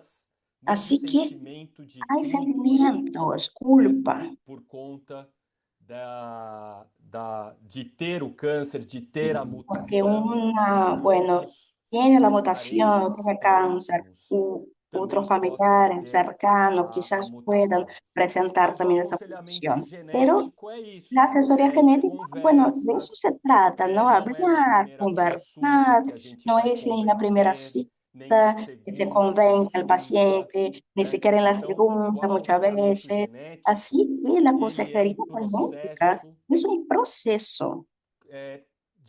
Así que sentimento de hay culpa, sentimientos, né, culpa, por conta de ter o câncer, de ter a porque mutação, e una, se bueno, outros tiene la mutación, parentes tiene cáncer, próximos u otros também possam familiares ter cercanos a quizás puedan mutação. presentar Mas o también esa aconselhamento mutación. Pero genético é la isso, asesoría é genética, bueno, de conversa, eso se trata, ¿no? não é na Hablar, primeira consulta conversar, que a gente no vai es en la primera convencer, cita nem na que se segunda convence al consulta, paciente, ni né? siquiera en la Então, o segunda muchas aconselhamento veces. genético, Así que la ele é um consejería genética processo es un proceso,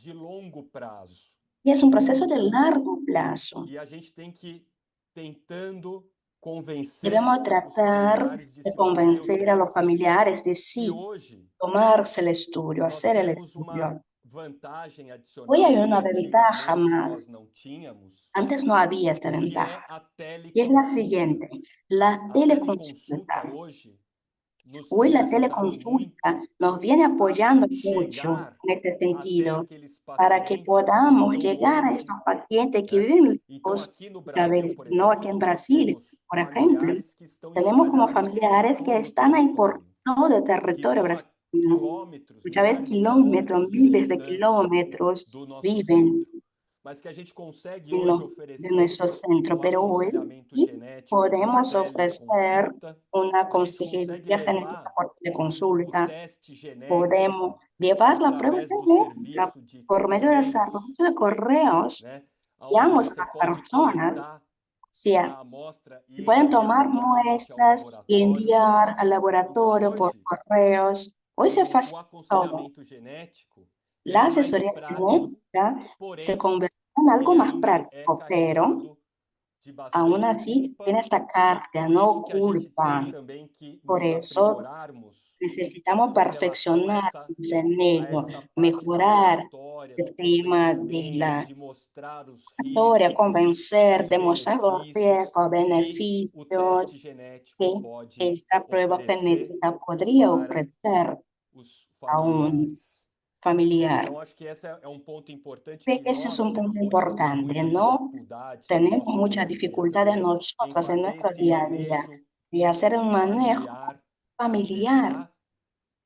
de longo prazo, y es de un proceso longo de prazo. largo plazo. E a gente tem que ir tentando convencer Debemos os tratar familiares de de se fazer o convencer a los teste. familiares de E sí, hoje tomarse el estudio, nós hacer el temos uma estudio. vantagem Hoy adicional hay que una ventaja antigamente más. nós não tínhamos, Antes no había esta que é ventaja. a Y es la teleconsulta. siguiente, la A teleconsulta teleconsulta. hoje nos Hoy tem la ajudado muito teleconsulta nos viene a apoyando mucho chegar en este até sentido aqueles para que pacientes que podamos estão llegar a longe, estos pacientes que né? viven Então, lejos, aqui no muchas Brasil, veces, por no aquí en exemplo, nós Brasil, temos por ejemplo, familiares que estão tenemos como espalhados por familiares que todo o están ahí por território, todo el que territorio estão a brasileño. quilômetros, Muchas veces milhares de kilómetros, quilômetros de miles de distância kilómetros do nosso viven centro, mas que a gente consegue en hoje de oferecer nuestro centro, o pero hoy aconselhamento sí genético por podemos ofrecer teleconsulta, una a gente consegue consejería genética levar por o teleconsulta. teste Podemos genético llevar la prueba através do genética serviço de por medio de correios, servicio de correos. né? Onde Enviamos a você las pode personas, o coletar sea, a amostra que e pueden enviar tomar diretamente ao muestras y laboratório. enviar al Então, laboratorio por hoje, correos. Hoy se o facilita todo. aconselhamento genético, ele La é mais asesoría prático, genética se porém, convirtió en algo ele más ainda é práctico, pero carregado de aún bastante así culpa, tiene esta e carga, por isso no que a gente tem culpa. também que Por nos eso aprimorarmos necesitamos com relação perfeccionarnos en ello, a essa parte mejorar regulatória, do el tema de convencimento, la de mostrar os historia, riscos, convencer, os demostrar los benefícios riesgos, que o beneficios teste genético que pode esta prueba oferecer genética podría para ofrecer os a un familiares. familiar. Então, acho que esse é um ponto importante Creo que que ese es nós un punto temos importante, muita ¿no? dificuldade no Tenemos nosso dia muchas a dia dificultades também em nosotros en fazer nuestro esse día a día manejo de hacer un manejo familiar, de familiar testar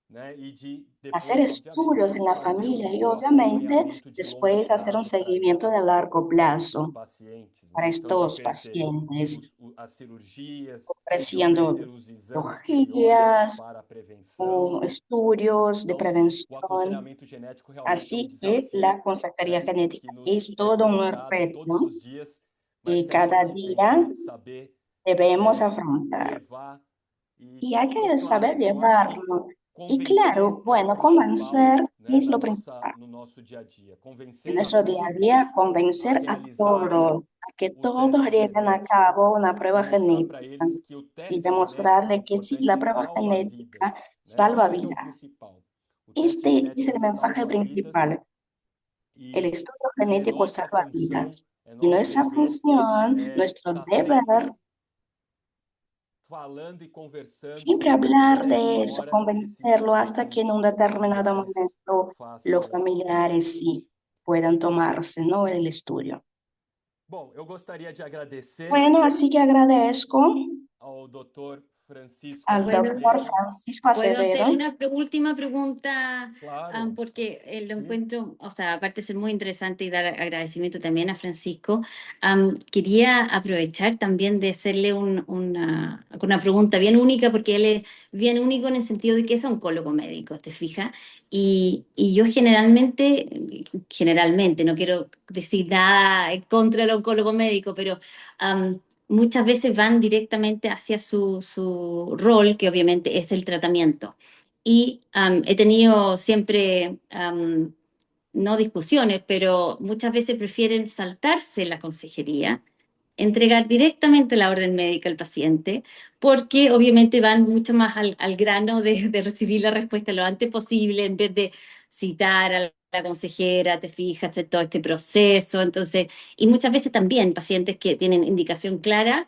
né? E de hacer depois, estudios obviamente, en la fazer familia y o obviamente acompanhamento de longo después hacer un prazo seguimiento de largo para esses plazo pacientes, para né? Então, de estos oferecer pacientes, as cirurgias, de ofreciendo oferecer os exames periódicos cirugías para a prevenção. o estudios de Então, o prevención. aconselhamento genético realmente é um Así que desafio, la consejería né? Que genética nos es é todo un colocado todos reto os dias, mas y que a cada gente tem día que saber debemos afrontar. levar e, Y hay e que saber claro, eu acho que llevarlo. Y convencer claro, é o bueno, principal, convencer né, es lo principal. no nosso dia a dia. En Convencer a nuestro día a día, todos a convencer a realizarem todos a que o todos teste lleven a genético cabo una e prueba mostrar para genética eles que o y teste genético é demostrarle que sí, la importante e prueba salva genética vidas, né? Esse é o salva vidas. principal. O teste Este es genético el ele mensaje salva vidas principal. El e, estudio e é genético nossa salva função, vidas. é Y nosso nuestra dever función, nuestro estar deber, sempre falando e conversando siempre hablar até que uma de eso, hora convencerlo hasta que en un determinado familiares momento los façam. familiares sí puedan tomarse, ¿no? El estudio. Bom, eu gostaria de agradecer Bueno, así que agradezco ao Dr. Francisco al Bueno, doctor Azevedo. Francisco puedo hacerle Acevedo. una última pregunta, Claro, porque lo sim. encuentro, o sea, aparte de ser muy interesante y dar agradecimiento también a Francisco, quería aprovechar también de hacerle una pregunta bien única, porque él es bien único en el sentido de que es oncólogo médico, ¿te fijas? Y yo generalmente, no quiero decir nada en contra del oncólogo médico, pero muchas veces van directamente hacia su rol, que obviamente es el tratamiento. Y he tenido siempre, no discusiones, pero muchas veces prefieren saltarse la consejería, entregar directamente la orden médica al paciente, porque obviamente van mucho más al grano de recibir la respuesta lo antes posible, en vez de citar a la consejera, te fijas, de todo este proceso. Entonces, y muchas veces también pacientes que tienen indicación clara,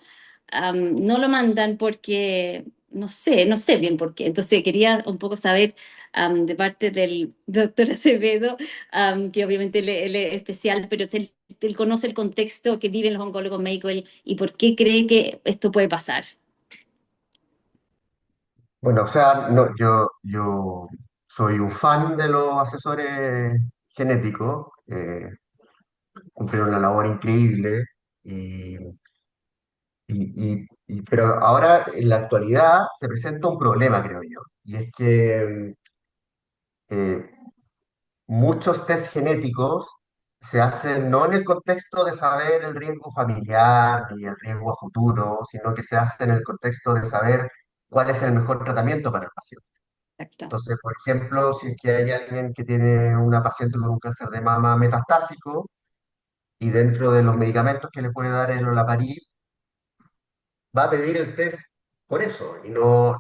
no lo mandan porque no sé bien por qué. Entonces, quería un poco saber de parte del doctor Acevedo, que obviamente él es especial, pero él conoce el contexto que viven los oncólogos médicos y por qué cree que esto puede pasar. Bueno, o sea, no, yo soy un fan de los asesores genéticos, cumplen una labor increíble, y, pero ahora en la actualidad se presenta un problema, creo yo, y es que eh, muchos test genéticos se hacen no en el contexto de saber el riesgo familiar ni el riesgo a futuro, sino que se hacen en el contexto de saber cuál es el mejor tratamiento para el paciente. Exacto. Entonces, por ejemplo, si es que hay alguien que tiene una paciente con un cáncer de mama metastásico y dentro de los medicamentos que le puede dar el olaparib, va a pedir el test por eso y no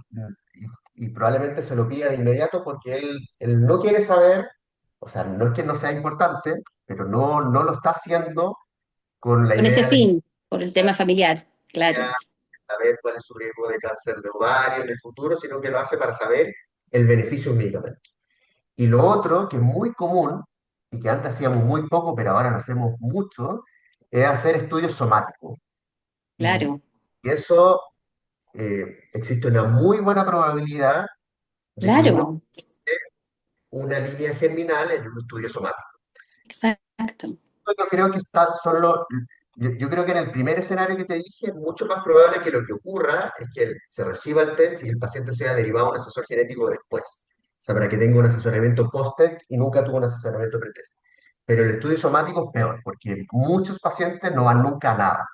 y probablemente se lo pida de inmediato porque él no quiere saber, o sea, no es que no sea importante, pero no lo está haciendo con la Con ese idea de fin, por el tema familiar, claro, saber cuál es su riesgo de cáncer de ovario en el futuro, sino que lo hace para saber el beneficio de un medicamento. Y lo otro, que es muy común y que antes hacíamos muy poco, pero ahora lo hacemos mucho, es hacer estudios somáticos. Y claro, eso existe una muy buena probabilidad de que uno claro, una línea germinal en un estudio somático. exacto. Yo creo que yo creo que en el primer escenario que te dije es mucho más probable que lo que ocurra es que se reciba el test y el paciente sea derivado a un asesor genético después. O sea, para que tenga un asesoramiento post-test y nunca tuvo un asesoramiento pre-test. Pero el estudio somático es peor, porque muchos pacientes no van nunca a nada.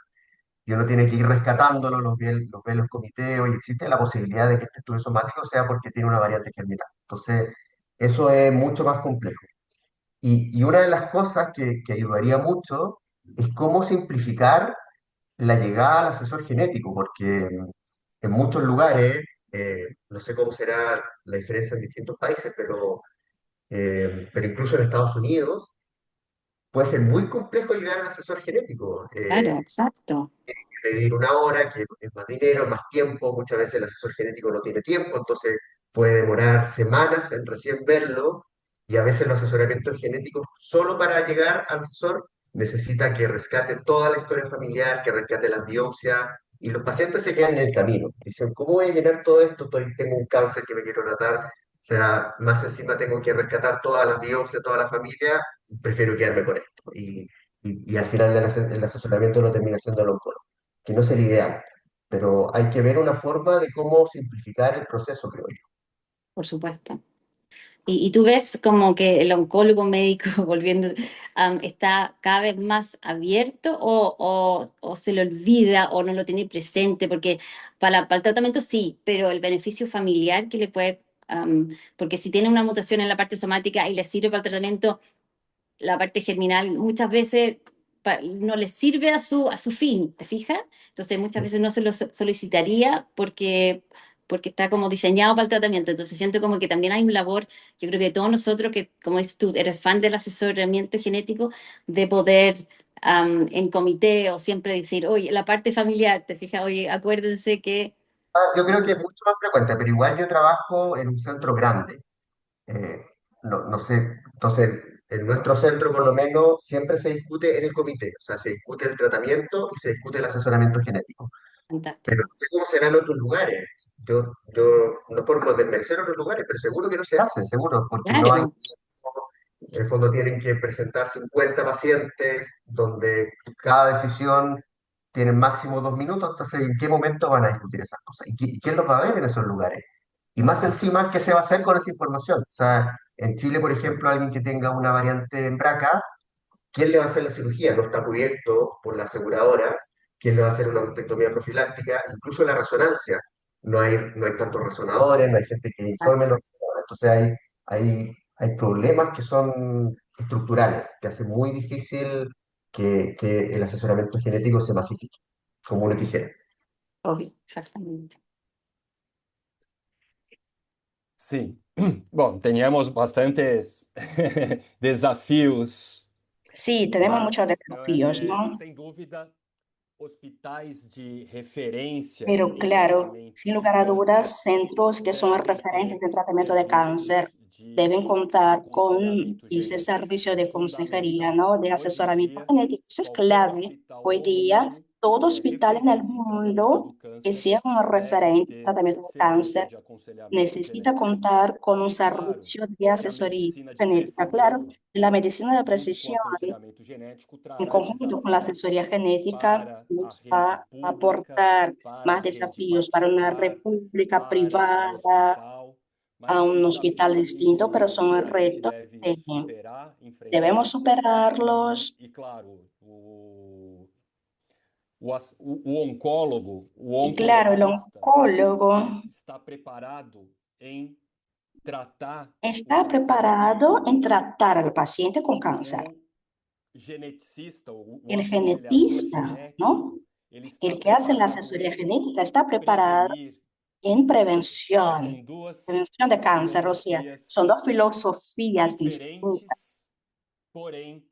Y uno tiene que ir rescatándolo, los ve en los comiteos, y existe la posibilidad de que este estudio somático sea porque tiene una variante germinal. Entonces, eso es mucho más complejo. Y una de las cosas que ayudaría mucho es cómo simplificar la llegada al asesor genético, porque en muchos lugares, no sé cómo será la diferencia en distintos países, pero incluso en Estados Unidos puede ser muy complejo llegar al asesor genético. Claro, exacto. Pedir una hora, que es más dinero, más tiempo, muchas veces el asesor genético no tiene tiempo, entonces puede demorar semanas en recién verlo, y a veces los asesoramientos genéticos, solo para llegar al asesor, necesita que rescate toda la historia familiar, que rescate las biopsias, y los pacientes se quedan en el camino. Dicen, ¿cómo voy a llenar todo esto? Tengo un cáncer que me quiero tratar. sea, más encima tengo que rescatar todas las biopsias, toda la familia, prefiero quedarme con esto. Y al final el asesoramiento lo termina siendo el oncólogo, que no es el ideal, pero hay que ver una forma de cómo simplificar el proceso, creo yo. Por supuesto. Y tú ves como que el oncólogo médico, volviendo, está cada vez más abierto o se le olvida o no lo tiene presente, porque para el tratamiento sí, pero el beneficio familiar que le puede, porque si tiene una mutación en la parte somática y le sirve para el tratamiento, la parte germinal muchas veces no le sirve a su fin, ¿te fijas? Entonces muchas veces no se lo solicitaría porque está como diseñado para el tratamiento. Entonces siento como que también hay un labor, yo creo que todos nosotros que, como dices tú, eres fan del asesoramiento genético, de poder en comité o siempre decir, oye, la parte familiar, ¿te fijas? Oye, acuérdense que... Yo creo que es Entonces, mucho más frecuente, pero igual yo trabajo en un centro grande. Eh, no sé, entonces en nuestro centro por lo menos siempre se discute en el comité, o sea, se discute el tratamiento y se discute el asesoramiento genético. Pero fantástico. no sé cómo será en otros lugares. Yo no por desmerecer otros lugares, pero seguro que no se hace, seguro, porque no hay, Claro, en el fondo tienen que presentar 50 pacientes, donde cada decisión tiene máximo 2 minutos, entonces ¿en qué momento van a discutir esas cosas? ¿Y quién los va a ver en esos lugares? Y más encima, ¿qué se va a hacer con esa información? O sea, en Chile, por ejemplo, alguien que tenga una variante en BRCA, ¿quién le va a hacer la cirugía? No está cubierto por las aseguradoras. ¿Quién le va a hacer una mastectomía profiláctica? Incluso la resonancia. No hay tantos resonadores, no hay gente que informe los resonadores. Entonces hay problemas que son estructurales, que hacen muy difícil que el asesoramiento genético se masifique, como uno quisiera. obvio, exactamente. Sim. Bom, teníamos bastantes desafios, Sí, tenemos muchos mas, desafíos, ¿no? sem dúvida, hospitais de referência Pero em claro, tratamento sin de lugar a câncer dudas, centros que son devem referentes ter en tratamiento de cáncer serviços de deben contar con aconselhamento ese genético. servicio É de consejería, fundamental. ¿no? De Hoje em asesoramiento dia, genético. Eso es qualquer clave. hospital Hoy no día, mundo todo que é hospital en el referência em tratamento mundo do que câncer sea un deve referente en ter tratamiento de serviço cáncer de aconselhamento necesita genético. contar con un E, claro, servicio de na asesoría medicina de genética. Claro, precisão, la medicina de junto com o precisión, aconselhamento genético, en trará conjunto con la asesoría desafios genética, para a nos rede va a pública, aportar para a más rede desafíos para una particular, república para o privada, hospital, a mas un hospital desafios distinto, pero que son a gente retos deve que superar, debemos enfrentar, superarlos. e claro, o oncólogo, o Y claro, el oncologista, oncólogo está preparado em tratar o está paciente. preparado en tratar al paciente con cáncer. O geneticista, o El aconselhador genetista, genético, ¿no? ele está El que hace la preparado asesoría em genética está preparado prevenir en o câncer. São prevención, duas prevención de cáncer, o sea, filosofias son dos filosofías distintas. diferentes, porém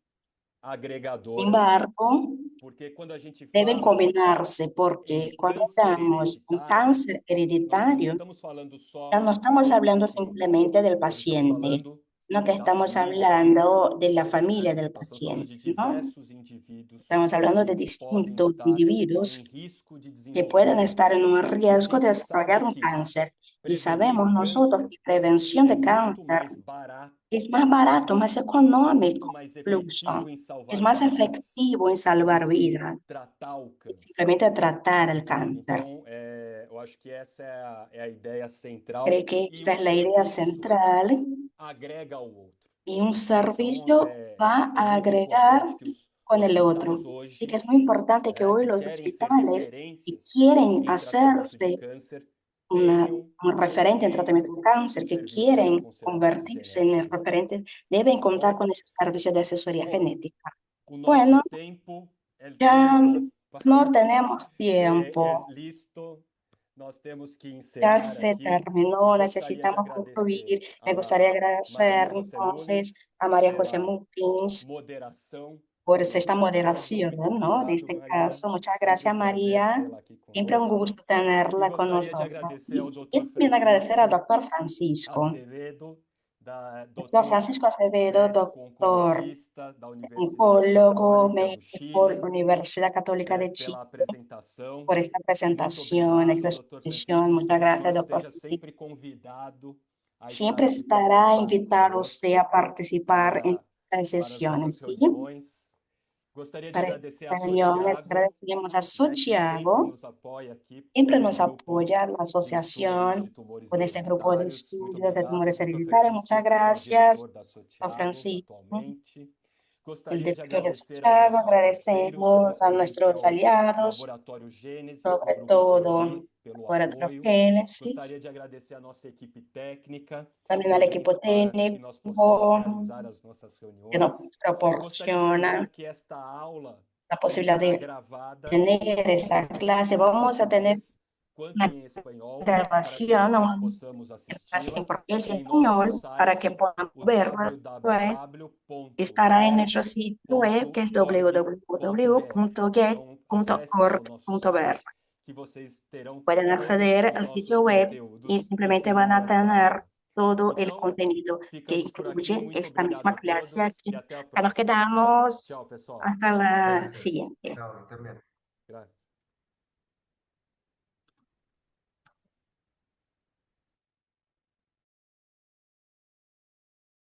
Sin agregadoras, embargo, porque quando a gente deben fala combinarse em porque cuando câncer hablamos en hereditário, cáncer nós não hereditario, estamos falando ya só no estamos do hablando paciente, simplemente del nós estamos paciente, falando sino que da estamos família, hablando de la familia né? del Nós estamos falando paciente, de ¿no? diversos indivíduos Estamos hablando que de podem distintos estar em individuos risco de que desenvolver pueden estar câncer. en un E a riesgo de gente desarrollar sabe un que cáncer. Y prevenir sabemos o nosotros câncer que prevención é de muito cáncer mais barato, es más barato, más é muito económico, mais efetivo incluso. em Es salvar más vidas efectivo en do salvar que vidas, tratar o que câncer. simplemente tratar el cáncer. Então, eu acho que essa é a ideia central Creo que e esta um es la idea serviço central agrega ao outro. y un Então, servicio va é a muito agregar importante que os con el hospitais otro. Así que hoje, es muy importante que né, hoy que los querem ser hospitales que referências quieren em tratamento de hacerse câncer un tenham referente en em tratamiento de um cáncer, que serviço de quieren aconselhamento convertirse en el genético. referente, deben Tá contar bom? con ese servicio de asesoría Bom, genética. o nosso Bueno, tempo é ya curto, no tenemos é tiempo, listo. Nós temos que ya encerrar se aqui e terminó, gostaria de necesitamos agradecer concluir. Me gustaría a agradecer Maria José entonces Nunes a María José pela Mupins moderação por desse esta episódio. moderación, Muito ¿no? De obrigado, este Maria. caso. Muchas Sempre um gracias, prazer María. tê-la aqui Siempre un conosco. gusto E tenerla con gostaria de nosotros. agradecer ao Y Dr. también agradecer al Francisco doctor Francisco. Azevedo, Doctor doutor Francisco Acevedo, médico doctor oncologista da Universidade oncólogo, Católica do médico, Chile, Universidad Católica de Chile, pela apresentação. por esta Muito presentación, obrigado, esta Dr. Francisco. exposición. Muchas Espero que o gracias, senhor doctor esteja Francisco. sempre convidado siempre estará invitado usted a participar en las sesiones. ¿Sí? Para estas reuniones agradecemos a Santiago, siempre nos apoya la asociación con este grupo de estudios de tumores hereditarios. Muchas gracias, Juan Francisco, el director de Santiago. Agradecemos a nuestros aliados, sobre todo Laboratorio Génesis, también al equipo técnico que nos proporciona la posibilidad de tener esta clase. Vamos a tener una grabación, una clase en portugués y español para que puedan verla. Estará en nuestro sitio web, que es www.get.org.br. Pueden acceder al sitio web y simplemente van a tener todo el contenido que incluye esta misma clase aquí. Ya nos quedamos hasta la siguiente. Chao, que estén bien. Gracias.